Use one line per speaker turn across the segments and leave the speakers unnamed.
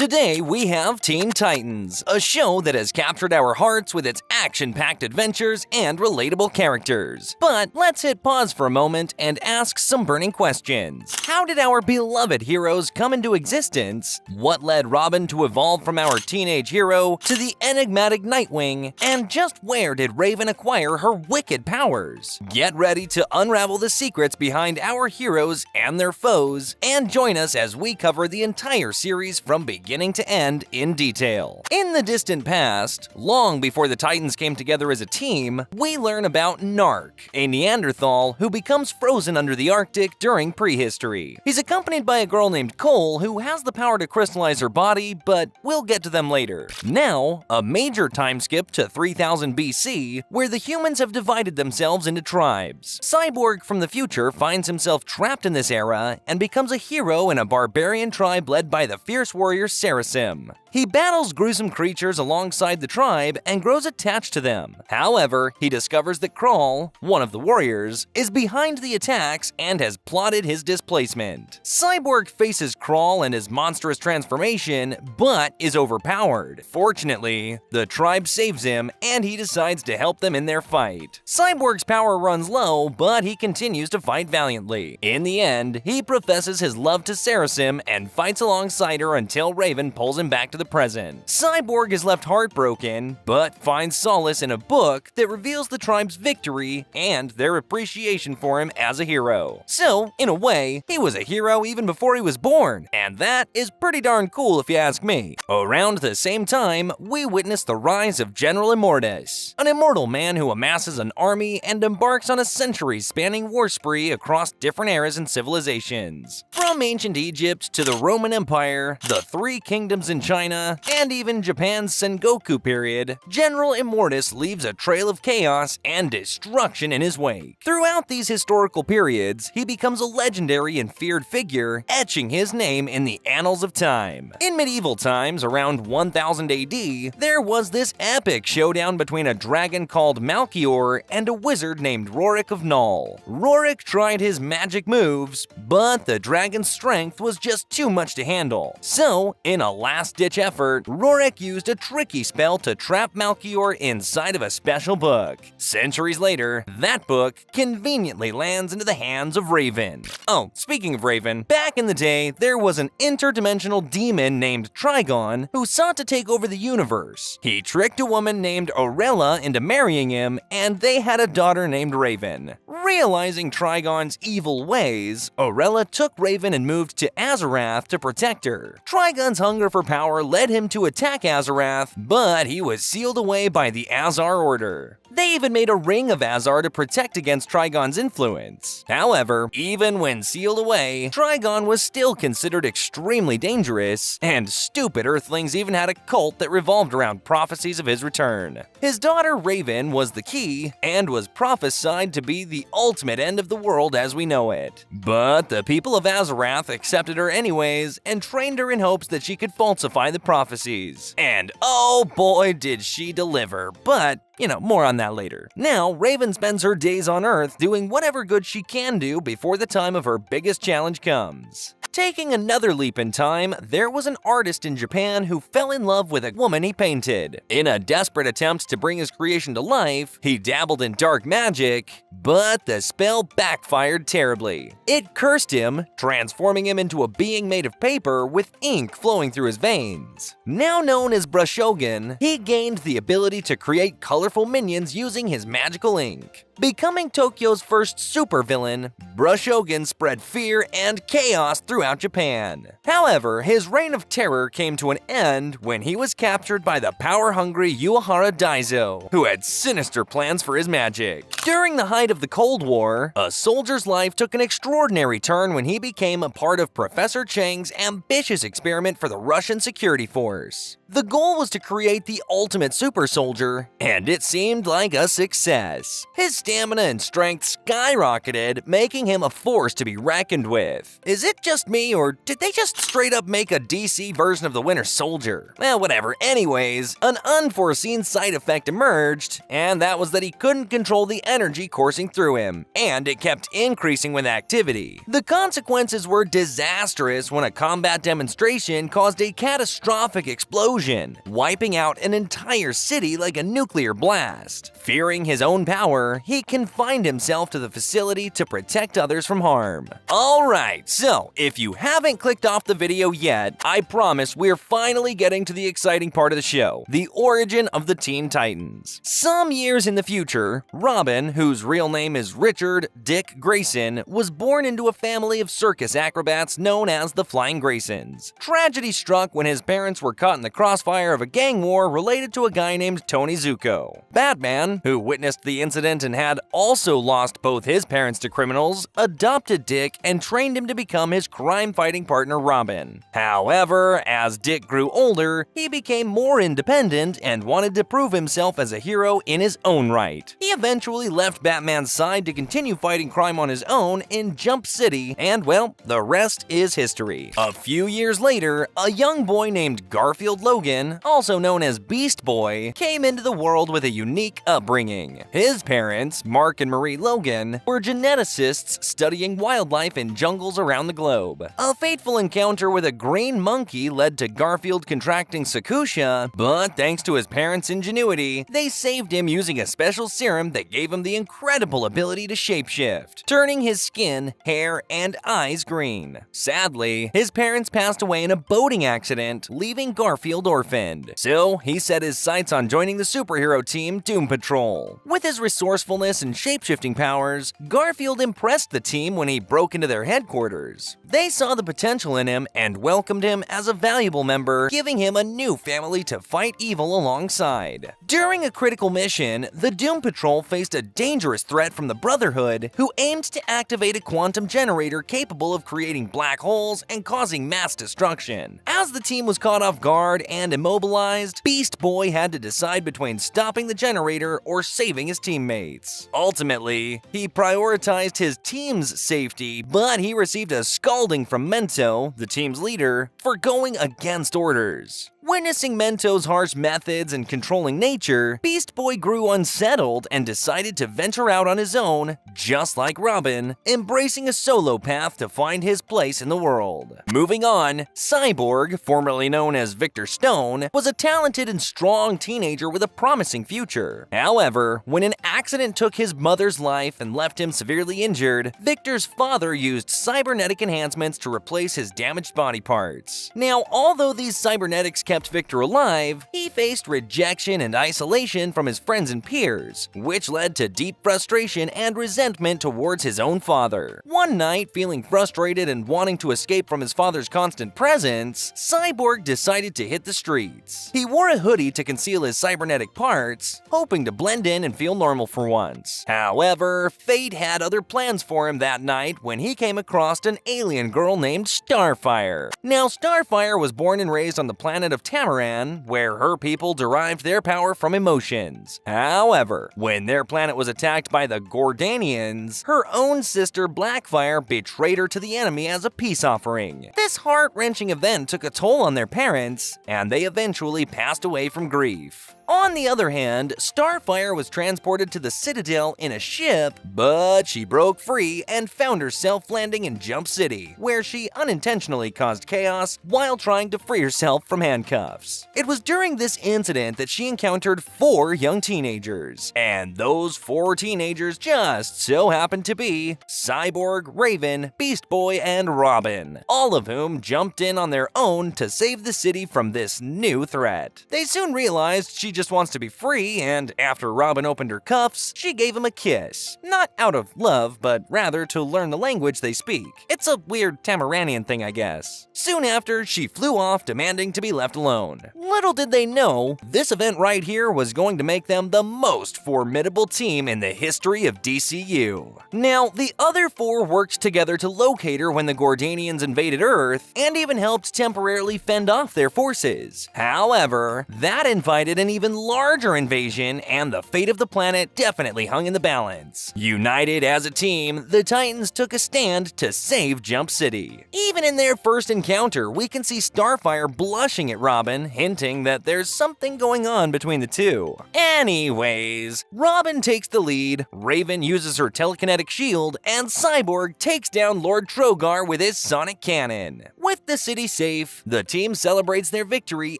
Today we have Teen Titans, a show that has captured our hearts with its action-packed adventures and relatable characters. But let's hit pause for a moment and ask some burning questions. How did our beloved heroes come into existence? What led Robin to evolve from our teenage hero to the enigmatic Nightwing? And just where did Raven acquire her wicked powers? Get ready to unravel the secrets behind our heroes and their foes, and join us as we cover the entire series from beginning to end in detail. In the distant past, long before the Titans came together as a team, we learn about Nark, a Neanderthal who becomes frozen under the Arctic during prehistory. He's accompanied by a girl named Cole who has the power to crystallize her body, but we'll get to them later. Now, a major time skip to 3000 BC, where the humans have divided themselves into tribes. Cyborg from the future finds himself trapped in this era and becomes a hero in a barbarian tribe led by the fierce warrior Sarasim. He battles gruesome creatures alongside the tribe and grows attached to them. However, he discovers that Kral, one of the warriors, is behind the attacks and has plotted his displacement. Cyborg faces Kral and his monstrous transformation, but is overpowered. Fortunately, the tribe saves him and he decides to help them in their fight. Cyborg's power runs low, but he continues to fight valiantly. In the end, he professes his love to Sarasim and fights alongside her until Raven pulls him back to the present. Cyborg is left heartbroken, but finds solace in a book that reveals the tribe's victory and their appreciation for him as a hero. So, in a way, he was a hero even before he was born, and that is pretty darn cool if you ask me. Around the same time, we witness the rise of General Immortus, an immortal man who amasses an army and embarks on a centuries-spanning war spree across different eras and civilizations. From ancient Egypt to the Roman Empire, the Three Kingdoms in China, and even Japan's Sengoku period, General Immortus leaves a trail of chaos and destruction in his wake. Throughout these historical periods, he becomes a legendary and feared figure, etching his name in the annals of time. In medieval times, around 1000 AD, there was this epic showdown between a dragon called Malchior and a wizard named Rorik of Null. Rorik tried his magic moves, but the dragon's strength was just too much to handle. So, in a last-ditch effort, Rorik used a tricky spell to trap Malchior inside of a special book. Centuries later, that book conveniently lands into the hands of Raven. Oh, speaking of Raven, back in the day, there was an interdimensional demon named Trigon who sought to take over the universe. He tricked a woman named Orella into marrying him, and they had a daughter named Raven. Realizing Trigon's evil ways, Orella took Raven and moved to Azarath to protect her. Trigon's hunger for power led him to attack Azarath, but he was sealed away by the Azar Order. They even made a ring of Azar to protect against Trigon's influence. However, even when sealed away, Trigon was still considered extremely dangerous, and stupid Earthlings even had a cult that revolved around prophecies of his return. His daughter Raven was the key, and was prophesied to be the ultimate end of the world as we know it. But the people of Azarath accepted her anyways, and trained her in hopes that she could falsify the prophecies. And oh boy did she deliver, but more on that later. Now, Raven spends her days on Earth doing whatever good she can do before the time of her biggest challenge comes. Taking another leap in time, there was an artist in Japan who fell in love with a woman he painted. In a desperate attempt to bring his creation to life, he dabbled in dark magic, but the spell backfired terribly. It cursed him, transforming him into a being made of paper with ink flowing through his veins. Now known as Brushogun, he gained the ability to create colorful minions using his magical ink. Becoming Tokyo's first supervillain, Brushogun spread fear and chaos throughout Japan. However, his reign of terror came to an end when he was captured by the power-hungry Uehara Daizo, who had sinister plans for his magic. During the height of the Cold War, a soldier's life took an extraordinary turn when he became a part of Professor Chang's ambitious experiment for the Russian security force. The goal was to create the ultimate super soldier, and it seemed like a success. His stamina and strength skyrocketed, making him a force to be reckoned with. Is it just me, or did they just straight up make a DC version of the Winter Soldier? Well, whatever. Anyways, an unforeseen side effect emerged, and that was that he couldn't control the energy coursing through him, and it kept increasing with activity. The consequences were disastrous when a combat demonstration caused a catastrophic explosion, wiping out an entire city like a nuclear blast. Fearing his own power, he confined himself to the facility to protect others from harm. Alright, so if you haven't clicked off the video yet, I promise we're finally getting to the exciting part of the show, the origin of the Teen Titans. Some years in the future, Robin, whose real name is Richard Dick Grayson, was born into a family of circus acrobats known as the Flying Graysons. Tragedy struck when his parents were caught in the crossfire of a gang war related to a guy named Tony Zuko. Batman, who witnessed the incident and had also lost both his parents to criminals, adopted Dick and trained him to become his crime-fighting partner Robin. However, as Dick grew older, he became more independent and wanted to prove himself as a hero in his own right. He eventually left Batman's side to continue fighting crime on his own in Jump City, and well, the rest is history. A few years later, a young boy named Garfield Logan, also known as Beast Boy, came into the world with a unique upbringing. His parents, Mark and Marie Logan, were geneticists studying wildlife in jungles around the globe. A fateful encounter with a green monkey led to Garfield contracting Sakusha, but thanks to his parents' ingenuity, they saved him using a special serum that gave him the incredible ability to shapeshift, turning his skin, hair, and eyes green. Sadly, his parents passed away in a boating accident, leaving Garfield orphaned. So he set his sights on joining the superhero team Doom Patrol. With his resourcefulness and shapeshifting powers, Garfield impressed the team when he broke into their headquarters. They saw the potential in him and welcomed him as a valuable member, giving him a new family to fight evil alongside. During a critical mission, the Doom Patrol faced a dangerous threat from the Brotherhood, who aimed to activate a quantum generator capable of creating black holes and causing mass destruction. As the team was caught off guard and immobilized, Beast Boy had to decide between stopping the generator or saving his teammates. Ultimately, he prioritized his team's safety, but he received a scolding from Mento, the team's leader, for going against orders. Witnessing Mento's harsh methods and controlling nature, Beast Boy grew unsettled and decided to venture out on his own, just like Robin, embracing a solo path to find his place in the world. Moving on, Cyborg, formerly known as Victor Stone, was a talented and strong teenager with a promising future. However, when an accident took his mother's life and left him severely injured, Victor's father used cybernetic enhancements to replace his damaged body parts. Now, although these cybernetics kept Victor alive, he faced rejection and isolation from his friends and peers, which led to deep frustration and resentment towards his own father. One night, feeling frustrated and wanting to escape from his father's constant presence, Cyborg decided to hit the streets. He wore a hoodie to conceal his cybernetic parts, hoping to blend in and feel normal for once. However, fate had other plans for him that night when he came across an alien girl named Starfire. Now, Starfire was born and raised on the planet of Tamaran, where her people derived their power from emotions. However, when their planet was attacked by the Gordanians, her own sister Blackfire betrayed her to the enemy as a peace offering. This heart-wrenching event took a toll on their parents, and they eventually passed away from grief. On the other hand, Starfire was transported to the Citadel in a ship, but she broke free and found herself landing in Jump City, where she unintentionally caused chaos while trying to free herself from handcuffs. It was during this incident that she encountered 4 young teenagers, and those 4 teenagers just so happened to be Cyborg, Raven, Beast Boy, and Robin, all of whom jumped in on their own to save the city from this new threat. They soon realized she just wants to be free, and after Robin opened her cuffs, she gave him a kiss. Not out of love, but rather to learn the language they speak. It's a weird Tamaranian thing, I guess. Soon after, she flew off, demanding to be left alone. Little did they know, this event right here was going to make them the most formidable team in the history of DCU. Now, the other four worked together to locate her when the Gordanians invaded Earth, and even helped temporarily fend off their forces. However, that invited an even larger invasion, and the fate of the planet definitely hung in the balance. United as a team, the Titans took a stand to save Jump City. Even in their first encounter, we can see Starfire blushing at Robin, hinting that there's something going on between the two. Anyways, Robin takes the lead, Raven uses her telekinetic shield, and Cyborg takes down Lord Trogar with his sonic cannon. With the city safe, the team celebrates their victory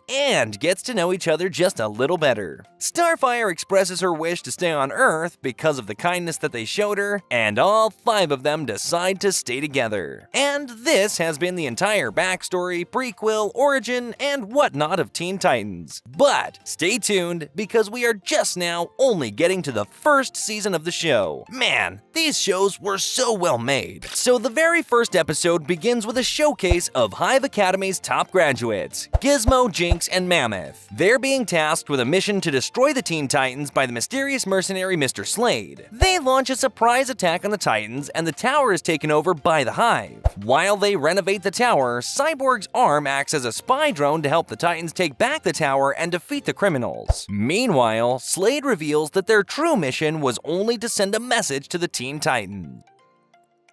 and gets to know each other just a little better. Starfire expresses her wish to stay on Earth because of the kindness that they showed her, and all five of them decide to stay together. And this has been the entire backstory, prequel, origin, and whatnot of Teen Titans. But stay tuned, because we are just now only getting to the first season of the show. Man, these shows were so well made. So the very first episode begins with a showcase of Hive Academy's top graduates, Gizmo, Jinx, and Mammoth. They're being tasked with a mission to destroy the Teen Titans by the mysterious mercenary Mr. Slade. They launch a surprise attack on the Titans, and the tower is taken over by the Hive. While they renovate the tower, Cyborg's arm acts as a spy drone to help the Titans take back the tower and defeat the criminals. Meanwhile, Slade reveals that their true mission was only to send a message to the Teen Titans.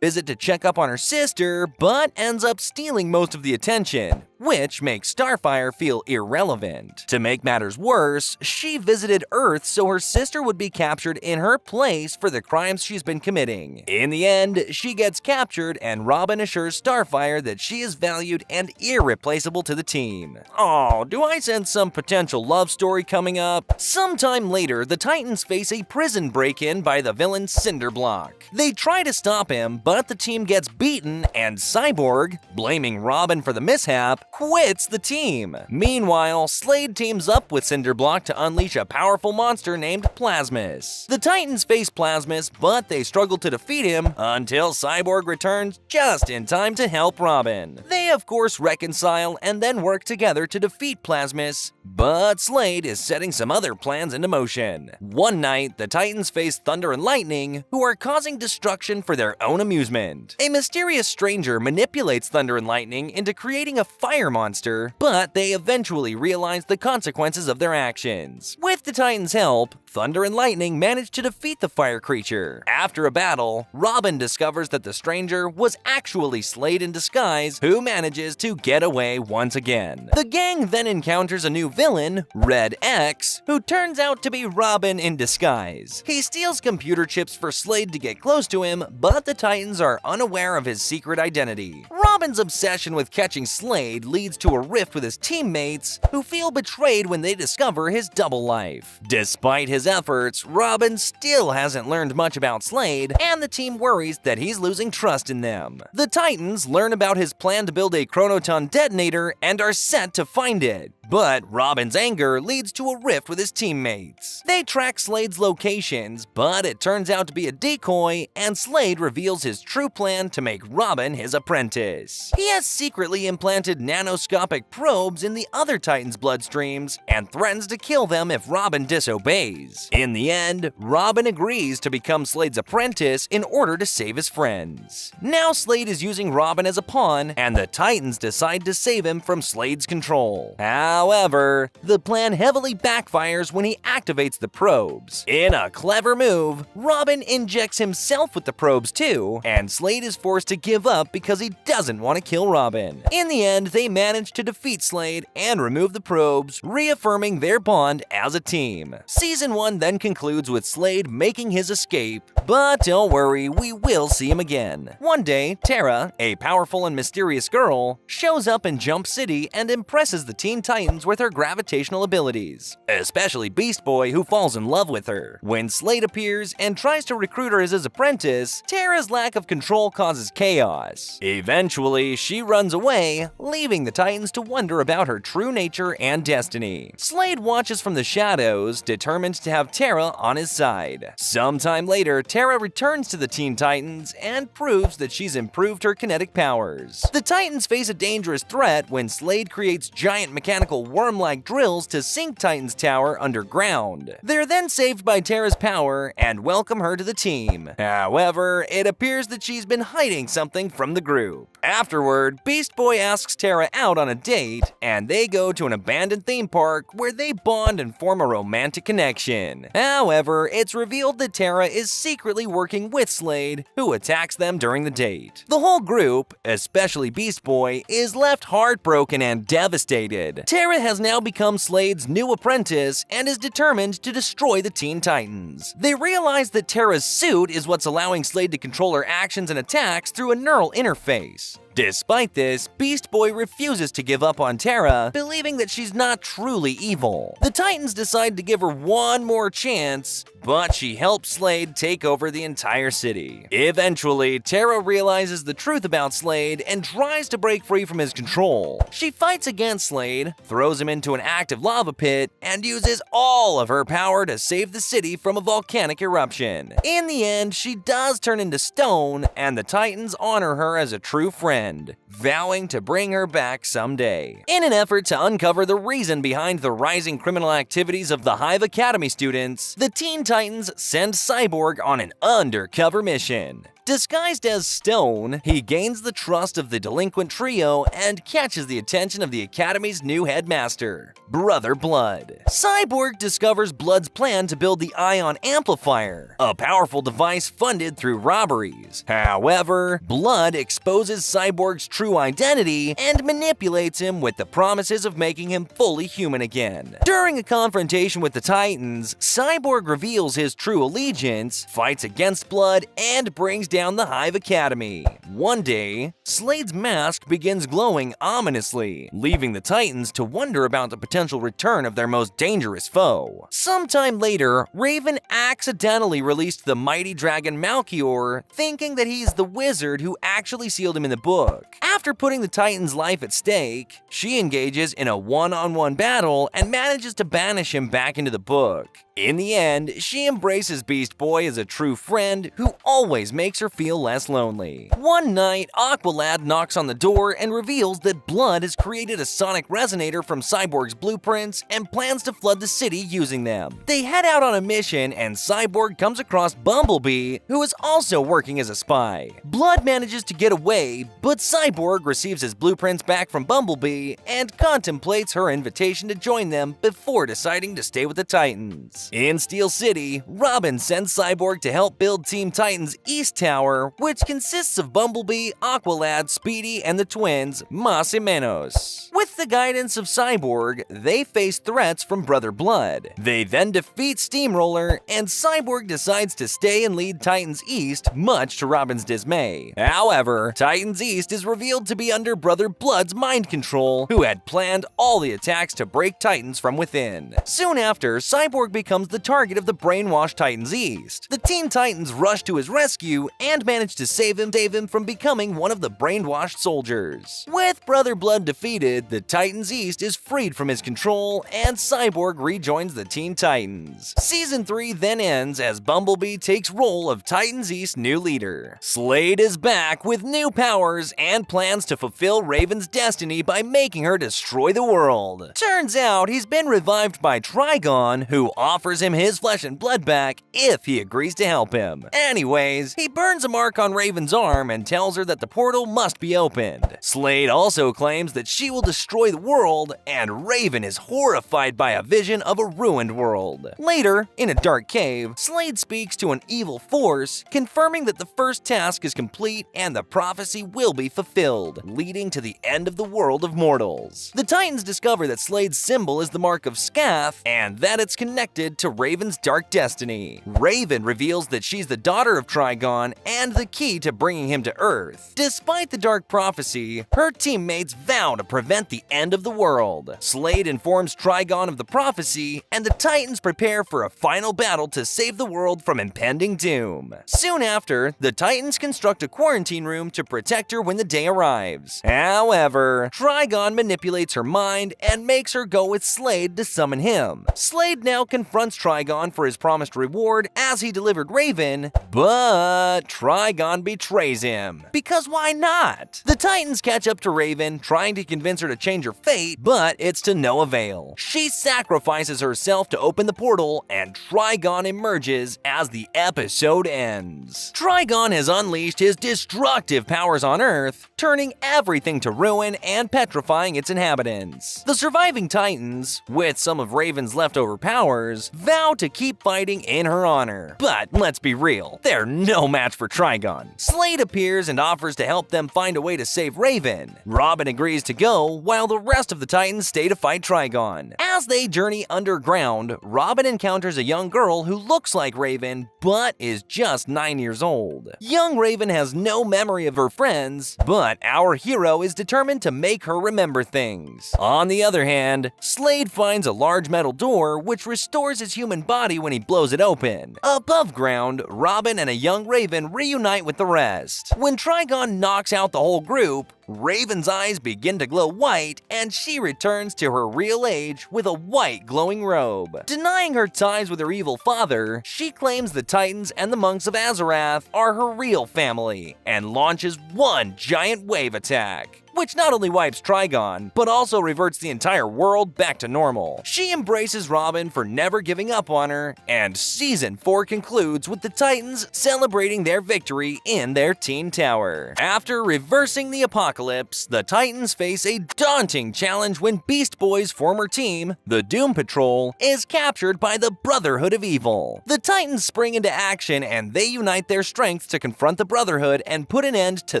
Visit to check up on her sister, but ends up stealing most of the attention, which makes Starfire feel irrelevant. To make matters worse, she visited Earth so her sister would be captured in her place for the crimes she's been committing. In the end, she gets captured, and Robin assures Starfire that she is valued and irreplaceable to the team. Oh, do I sense some potential love story coming up? Sometime later, the Titans face a prison break-in by the villain Cinderblock. They try to stop him, but the team gets beaten, and Cyborg, blaming Robin for the mishap, quits the team. Meanwhile, Slade teams up with Cinderblock to unleash a powerful monster named Plasmus. The Titans face Plasmus, but they struggle to defeat him until Cyborg returns just in time to help Robin. They of course reconcile and then work together to defeat Plasmus, but Slade is setting some other plans into motion. One night, the Titans face Thunder and Lightning, who are causing destruction for their own amusement. A mysterious stranger manipulates Thunder and Lightning into creating a fire monster, but they eventually realize the consequences of their actions. With the Titans' help, Thunder and Lightning manage to defeat the fire creature. After a battle, Robin discovers that the stranger was actually Slade in disguise, who manages to get away once again. The gang then encounters a new villain, Red X, who turns out to be Robin in disguise. He steals computer chips for Slade to get close to him, but the Titans are unaware of his secret identity. Robin's obsession with catching Slade leads to a rift with his teammates, who feel betrayed when they discover his double life. Despite his efforts, Robin still hasn't learned much about Slade, and the team worries that he's losing trust in them. The Titans learn about his plan to build a chronoton detonator and are set to find it. But Robin's anger leads to a rift with his teammates. They track Slade's locations, but it turns out to be a decoy, and Slade reveals his true plan to make Robin his apprentice. He has secretly implanted nanoscopic probes in the other Titans' bloodstreams and threatens to kill them if Robin disobeys. In the end, Robin agrees to become Slade's apprentice in order to save his friends. Now Slade is using Robin as a pawn, and the Titans decide to save him from Slade's control. However, the plan heavily backfires when he activates the probes. In a clever move, Robin injects himself with the probes too, and Slade is forced to give up because he doesn't want to kill Robin. In the end, they manage to defeat Slade and remove the probes, reaffirming their bond as a team. Season 1 then concludes with Slade making his escape, but don't worry, we will see him again. One day, Tara, a powerful and mysterious girl, shows up in Jump City and impresses the Teen Titans with her gravitational abilities, especially Beast Boy, who falls in love with her. When Slade appears and tries to recruit her as his apprentice, Tara's lack of control causes chaos. Eventually, she runs away, leaving the Titans to wonder about her true nature and destiny. Slade watches from the shadows, determined to have Tara on his side. Sometime later, Tara returns to the Teen Titans and proves that she's improved her kinetic powers. The Titans face a dangerous threat when Slade creates giant mechanical mechanical worm-like drills to sink Titan's tower underground. They're then saved by Terra's power and welcome her to the team. However, it appears that she's been hiding something from the group. Afterward, Beast Boy asks Terra out on a date, and they go to an abandoned theme park where they bond and form a romantic connection. However, it's revealed that Terra is secretly working with Slade, who attacks them during the date. The whole group, especially Beast Boy, is left heartbroken and devastated. Terra has now become Slade's new apprentice and is determined to destroy the Teen Titans. They realize that Terra's suit is what's allowing Slade to control her actions and attacks through a neural interface. Despite this, Beast Boy refuses to give up on Terra, believing that she's not truly evil. The Titans decide to give her one more chance, but she helps Slade take over the entire city. Eventually, Terra realizes the truth about Slade and tries to break free from his control. She fights against Slade, throws him into an active lava pit, and uses all of her power to save the city from a volcanic eruption. In the end, she does turn into stone, and the Titans honor her as a true friend, vowing to bring her back someday. In an effort to uncover the reason behind the rising criminal activities of the Hive Academy students, the Teen Titans send Cyborg on an undercover mission. Disguised as Stone, he gains the trust of the delinquent trio and catches the attention of the Academy's new headmaster, Brother Blood. Cyborg discovers Blood's plan to build the Ion Amplifier, a powerful device funded through robberies. However, Blood exposes Cyborg's true identity and manipulates him with the promises of making him fully human again. During a confrontation with the Titans, Cyborg reveals his true allegiance, fights against Blood, and brings down the Hive Academy. One day, Slade's mask begins glowing ominously, leaving the Titans to wonder about the potential return of their most dangerous foe. Sometime later, Raven accidentally released the mighty dragon Malchior, thinking that he's the wizard who actually sealed him in the book. After putting the Titans' life at stake, she engages in a one-on-one battle and manages to banish him back into the book. In the end, she embraces Beast Boy as a true friend who always makes her feel less lonely. One night, Aqualad knocks on the door and reveals that Blood has created a sonic resonator from Cyborg's blueprints and plans to flood the city using them. They head out on a mission and Cyborg comes across Bumblebee, who is also working as a spy. Blood manages to get away, but Cyborg receives his blueprints back from Bumblebee and contemplates her invitation to join them before deciding to stay with the Titans. In Steel City, Robin sends Cyborg to help build Team Titan's East Tower, which consists of Bumblebee, Aqualad, Speedy, and the twins, Mas y Menos. With the guidance of Cyborg, they face threats from Brother Blood. They then defeat Steamroller, and Cyborg decides to stay and lead Titans East, much to Robin's dismay. However, Titans East is revealed to be under Brother Blood's mind control, who had planned all the attacks to break Titans from within. Soon after, Cyborg becomes the target of the brainwashed Titans East. The Teen Titans rush to his rescue and manage to save him from becoming one of the brainwashed soldiers. With Brother Blood defeated, the Titans East is freed from his control and Cyborg rejoins the Teen Titans. Season 3 then ends as Bumblebee takes role of Titans East new leader. Slade is back with new powers and plans to fulfill Raven's destiny by making her destroy the world. Turns out he's been revived by Trigon, who offers him his flesh and blood back if he agrees to help him. Anyways, he burns a mark on Raven's arm and tells her that the portal must be opened. Slade also claims that she will destroy the world, and Raven is horrified by a vision of a ruined world. Later, in a dark cave, Slade speaks to an evil force, confirming that the first task is complete and the prophecy will be fulfilled, leading to the end of the world of mortals. The Titans discover that Slade's symbol is the mark of Scath, and that it's connected to Raven's dark destiny. Raven reveals that she's the daughter of Trigon and the key to bringing him to Earth. Despite the dark prophecy, her teammates vow to prevent the end of the world. Slade informs Trigon of the prophecy, and the Titans prepare for a final battle to save the world from impending doom. Soon after, the Titans construct a quarantine room to protect her when the day arrives. However, Trigon manipulates her mind and makes her go with Slade to summon him. Slade now confronts confronts Trigon for his promised reward as he delivered Raven, but Trigon betrays him. Because why not? The Titans catch up to Raven, trying to convince her to change her fate, but it's to no avail. She sacrifices herself to open the portal, and Trigon emerges as the episode ends. Trigon has unleashed his destructive powers on Earth, turning everything to ruin and petrifying its inhabitants. The surviving Titans, with some of Raven's leftover powers, vow to keep fighting in her honor. But let's be real, they're no match for Trigon. Slade appears and offers to help them find a way to save Raven. Robin agrees to go, while the rest of the Titans stay to fight Trigon. As they journey underground, Robin encounters a young girl who looks like Raven, but is just 9 years old. Young Raven has no memory of her friends, but our hero is determined to make her remember things. On the other hand, Slade finds a large metal door which restores his human body when he blows it open. Above ground, Robin and a young Raven reunite with the rest. When Trigon knocks out the whole group, Raven's eyes begin to glow white, and she returns to her real age with a white glowing robe. Denying her ties with her evil father, she claims the Titans and the monks of Azarath are her real family, and launches one giant wave attack, which not only wipes Trigon, but also reverts the entire world back to normal. She embraces Robin for never giving up on her, and Season 4 concludes with the Titans celebrating their victory in their teen tower. After reversing the apocalypse, the Titans face a daunting challenge when Beast Boy's former team, the Doom Patrol, is captured by the Brotherhood of Evil. The Titans spring into action, and they unite their strength to confront the Brotherhood and put an end to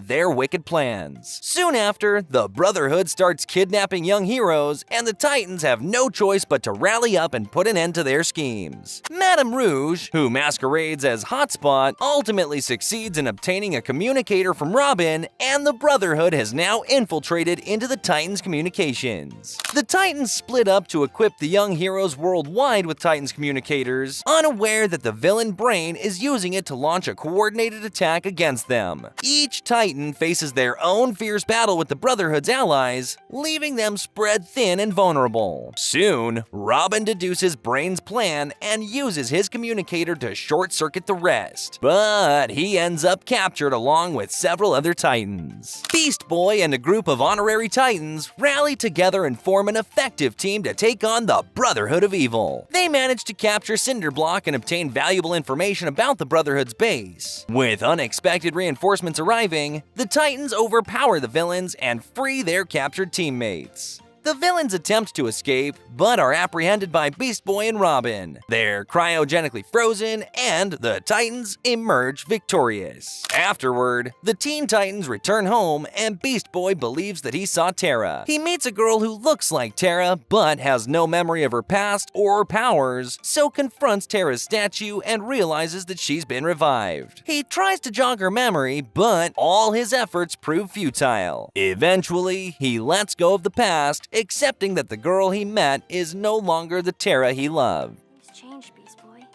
their wicked plans. Soon after, the Brotherhood starts kidnapping young heroes, and the Titans have no choice but to rally up and put an end to their schemes. Madame Rouge, who masquerades as Hotspot, ultimately succeeds in obtaining a communicator from Robin, and the Brotherhood has now infiltrated into the Titans' communications. The Titans split up to equip the young heroes worldwide with Titans communicators, unaware that the villain Brain is using it to launch a coordinated attack against them. Each Titan faces their own fierce battle with the Brotherhood's allies, leaving them spread thin and vulnerable. Soon, Robin deduces Brain's plan and uses his communicator to short-circuit the rest, but he ends up captured along with several other Titans. Beast Boy and a group of honorary Titans rally together and form an effective team to take on the Brotherhood of Evil. They manage to capture Cinderblock and obtain valuable information about the Brotherhood's base. With unexpected reinforcements arriving, the Titans overpower the villains and free their captured teammates. The villains attempt to escape, but are apprehended by Beast Boy and Robin. They're cryogenically frozen, and the Titans emerge victorious. Afterward, the Teen Titans return home, and Beast Boy believes that he saw Terra. He meets a girl who looks like Terra, but has no memory of her past or powers, so confronts Terra's statue and realizes that she's been revived. He tries to jog her memory, but all his efforts prove futile. Eventually, he lets go of the past, accepting that the girl he met is no longer the Terra he loved.
Things changed, Beast Boy.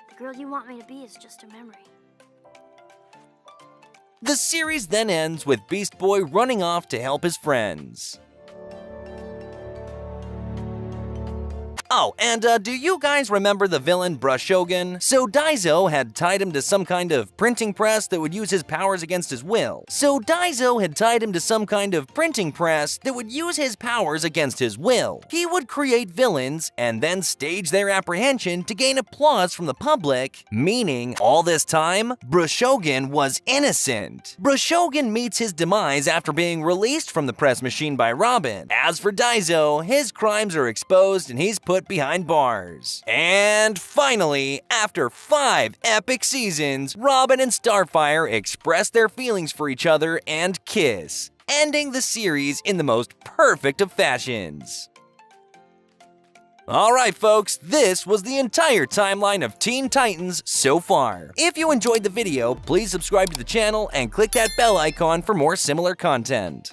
The girl you want me to be is just a memory.
The series then ends with Beast Boy running off to help his friends. Oh, and do you guys remember the villain Brushogun? So Daizo had tied him to some kind of printing press that would use his powers against his will. He would create villains and then stage their apprehension to gain applause from the public, meaning all this time, Brushogun was innocent. Brushogun meets his demise after being released from the press machine by Robin. As for Daizo, his crimes are exposed and he's put behind bars. And finally, after 5 epic seasons, Robin and Starfire express their feelings for each other and kiss, ending the series in the most perfect of fashions. Alright folks, this was the entire timeline of Teen Titans so far. If you enjoyed the video, please subscribe to the channel and click that bell icon for more similar content.